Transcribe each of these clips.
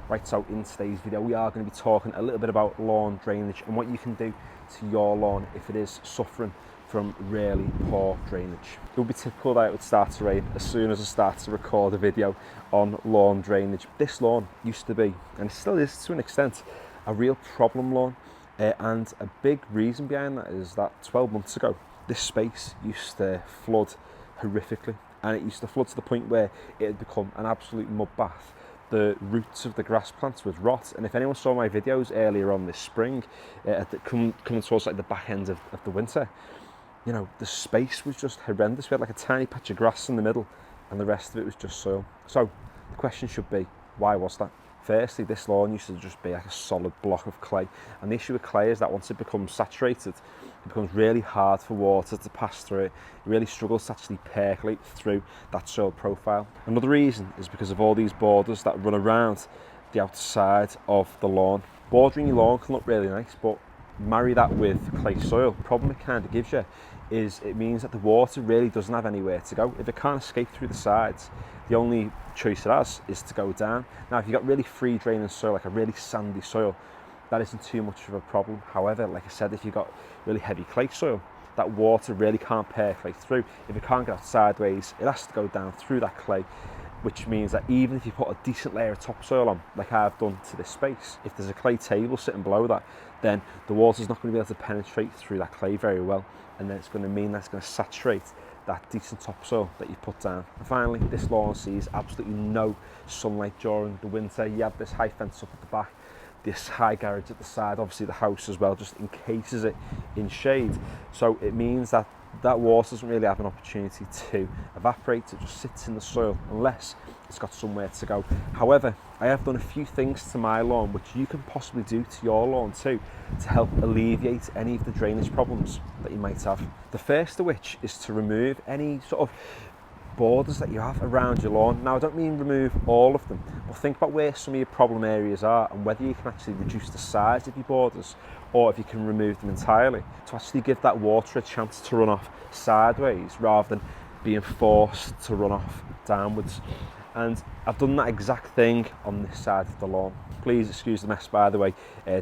Right, so in today's video we are going to be talking a little bit about lawn drainage and what you can do to your lawn if it is suffering from really poor drainage. It would be typical that it would start to rain as soon as I start to record a video on lawn drainage. This lawn used to be, and it still is to an extent, a real problem lawn, and a big reason behind that is that 12 months ago this space used to flood horrifically, and it used to flood to the point where it had become an absolute mud bath. The roots of the grass plants would rot, and if anyone saw my videos earlier on this spring, coming towards like the back end of the winter, you know, the space was just horrendous. We had like a tiny patch of grass in the middle and the rest of it was just soil. So the question should be, why was that? Firstly, this lawn used to just be like a solid block of clay, and the issue with clay is that once it becomes saturated, it becomes really hard for water to pass through it. It really struggles to actually percolate through that soil profile. Another reason is because of all these borders that run around the outside of the lawn. Bordering your lawn can look really nice, but marry that with clay soil, the problem it kind of gives you is it means that the water really doesn't have anywhere to go. If it can't escape through the sides, the only choice it has is to go down. Now, if you've got really free draining soil, like a really sandy soil, that isn't too much of a problem. However, like I said, if you've got really heavy clay soil, that water really can't percolate through. If it can't get out sideways, it has to go down through that clay, which means that even if you put a decent layer of topsoil on, like I've done to this space, if there's a clay table sitting below that, then the water's not going to be able to penetrate through that clay very well, and then it's going to mean that it's going to saturate that decent topsoil that you put down. And finally, this lawn sees absolutely no sunlight during the winter. You have this high fence up at the back, this high garage at the side, obviously the house as well just encases it in shade, so it means that that water doesn't really have an opportunity to evaporate. It just sits in the soil unless it's got somewhere to go. However, I have done a few things to my lawn which you can possibly do to your lawn too to help alleviate any of the drainage problems that you might have. The first of which is to remove any sort of borders that you have around your lawn. Now, I don't mean remove all of them, but think about where some of your problem areas are and whether you can actually reduce the size of your borders or if you can remove them entirely to actually give that water a chance to run off sideways rather than being forced to run off downwards. And I've done that exact thing on this side of the lawn. Please excuse the mess, by the way.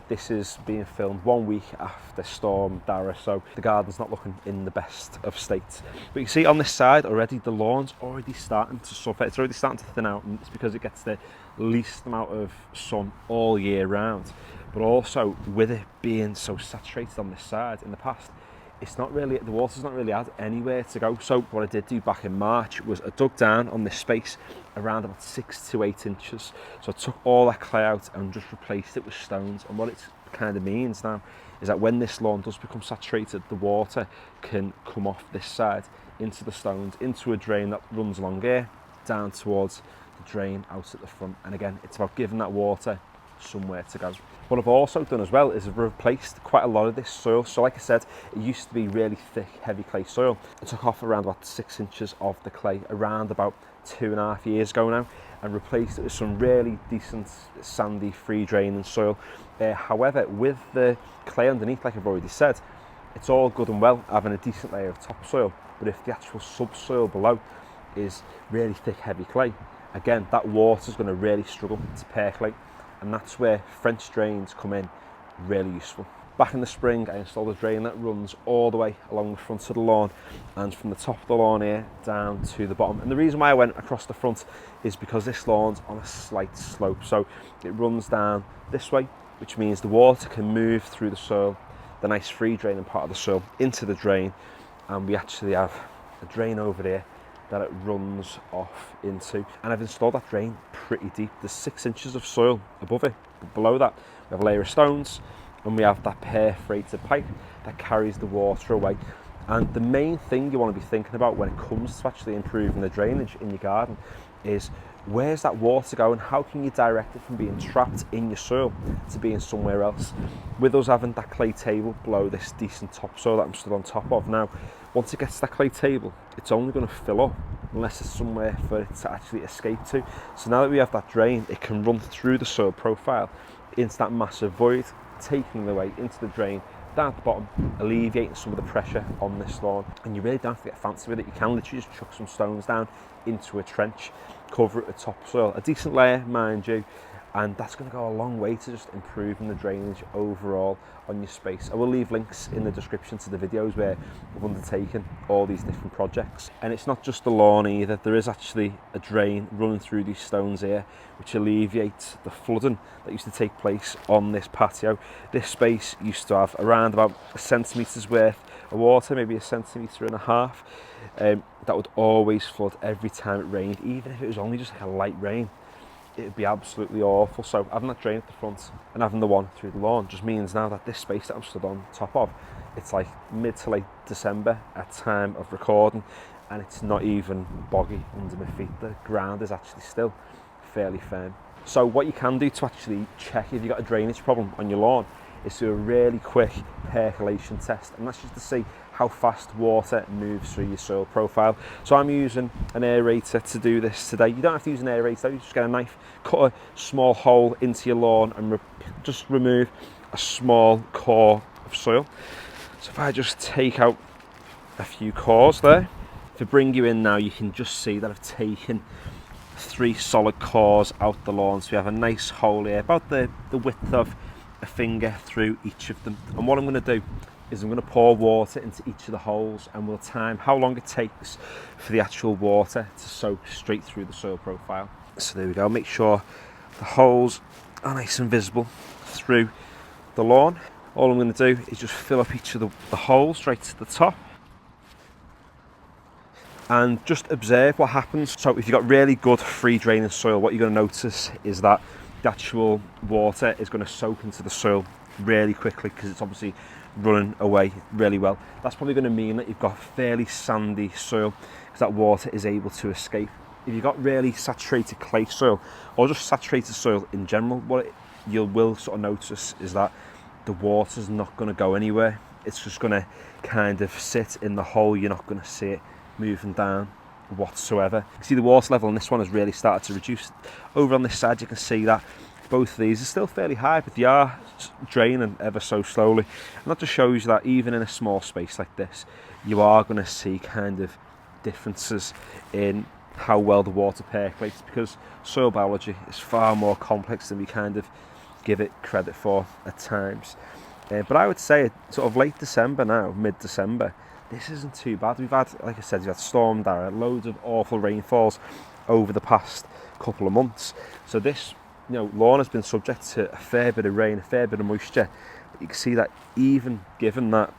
This is being filmed 1 week after Storm Dara, so the garden's not looking in the best of states. But you see on this side already, the lawn's already starting to suffer. It's already starting to thin out, and it's because it gets the least amount of sun all year round. But also, with it being so saturated on this side in the past, it's not really, the water's not really had anywhere to go. So what I did do back in March was I dug down on this space around about 6 to 8 inches. So I took all that clay out and just replaced it with stones. And what it kind of means now is that when this lawn does become saturated, the water can come off this side into the stones, into a drain that runs along here, down towards the drain out at the front. And again, it's about giving that water somewhere to go. What I've also done as well is I've replaced quite a lot of this soil. So like I said, it used to be really thick, heavy clay soil. I took off around about 6 inches of the clay around about 2.5 years ago now and replaced it with some really decent sandy free draining soil. However, with the clay underneath, like I've already said, it's all good and well having a decent layer of topsoil, but if the actual subsoil below is really thick, heavy clay, again, that water is going to really struggle to percolate. And that's where French drains come in really useful. Back in the spring, I installed a drain that runs all the way along the front of the lawn and from the top of the lawn here down to the bottom. And the reason why I went across the front is because this lawn's on a slight slope. So it runs down this way, which means the water can move through the soil, the nice free draining part of the soil, into the drain. And we actually have a drain over there that it runs off into, and I've installed that drain pretty deep. There's 6 inches of soil above it, but below that we have a layer of stones and we have that perforated pipe that carries the water away. And the main thing you want to be thinking about when it comes to actually improving the drainage in your garden is where's that water going? How can you direct it from being trapped in your soil to being somewhere else? With us having that clay table below this decent topsoil that I'm stood on top of now, once it gets to that clay table, it's only going to fill up unless there's somewhere for it to actually escape to. So now that we have that drain, it can run through the soil profile into that massive void, taking it away into the drain, down at the bottom, alleviating some of the pressure on this lawn. And you really don't have to get fancy with it. You can literally just chuck some stones down into a trench, cover it with topsoil, a decent layer, mind you, and that's going to go a long way to just improving the drainage overall on your space. I will leave links in the description to the videos where we've undertaken all these different projects. And it's not just the lawn either, there is actually a drain running through these stones here which alleviates the flooding that used to take place on this patio. This space used to have around about a centimetre's worth of water, maybe 1.5 centimetres. That would always flood every time it rained, even if it was only just like a light rain. It would be absolutely awful. So having that drain at the front and having the one through the lawn just means now that this space that I'm stood on top of, it's like mid to late December at time of recording, and it's not even boggy under my feet. The ground is actually still fairly firm. So what you can do to actually check if you've got a drainage problem on your lawn is do a really quick percolation test, and that's just to see how fast water moves through your soil profile. So I'm using an aerator to do this today. You don't have to use an aerator, you just get a knife, cut a small hole into your lawn and just remove a small core of soil. So if I just take out a few cores there, if I bring you in now, you can just see that I've taken 3 solid cores out the lawn. So we have a nice hole here, about the width of a finger through each of them. And what I'm going to do is I'm going to pour water into each of the holes, and we'll time how long it takes for the actual water to soak straight through the soil profile. So there we go, make sure the holes are nice and visible through the lawn. All I'm going to do is just fill up each of the holes right to the top and just observe what happens. So if you've got really good free draining soil, what you're going to notice is that the actual water is going to soak into the soil really quickly because it's obviously running away really well. That's probably going to mean that you've got fairly sandy soil because that water is able to escape. If you've got really saturated clay soil or just saturated soil in general, what you will sort of notice is that the water's not going to go anywhere. It's just going to kind of sit in the hole. You're not going to see it moving down whatsoever. You can see the water level on this one has really started to reduce. Over on this side you can see that both of these are still fairly high, but they are draining ever so slowly. And that just shows you that even in a small space like this, you are going to see kind of differences in how well the water percolates, because soil biology is far more complex than we kind of give it credit for at times. But I would say sort of late December now, mid-December, this isn't too bad. We've had, like I said, we've had Storm Dara, loads of awful rainfalls over the past couple of months. So this, lawn has been subject to a fair bit of rain, a fair bit of moisture. But you can see that even given that,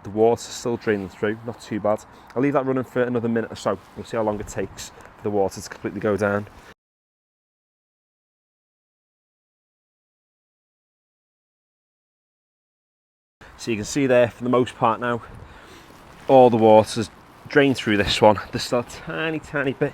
the water's still draining through, not too bad. I'll leave that running for another minute or so. We'll see how long it takes for the water to completely go down. So you can see there, for the most part now, all the water's drained through this one. There's still a tiny bit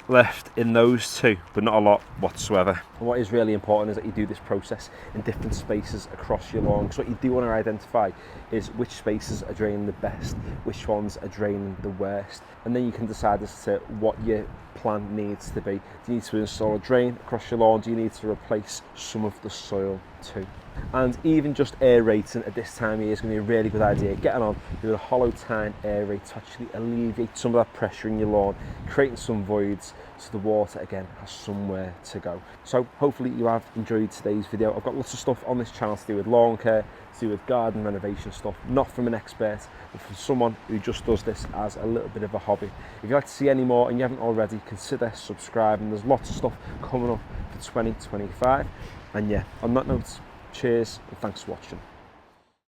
left in those two, but not a lot whatsoever. And what is really important is that you do this process in different spaces across your lawn. So what you do want to identify is which spaces are draining the best, which ones are draining the worst, and then you can decide as to what your plan needs to be. Do you need to install a drain across your lawn? Do you need to replace some of the soil too? And even just aerating at this time of year is going to be a really good idea. Getting on with a hollow tine aerate to actually alleviate some of that pressure in your lawn, creating some voids so the water again has somewhere to go. So hopefully you have enjoyed today's video. I've got lots of stuff on this channel to do with lawn care, to do with garden renovation stuff, not from an expert, but from someone who just does this as a little bit of a hobby. If you'd like to see any more and you haven't already, consider subscribing. There's lots of stuff coming up for 2025. And yeah, on that note, cheers and thanks for watching.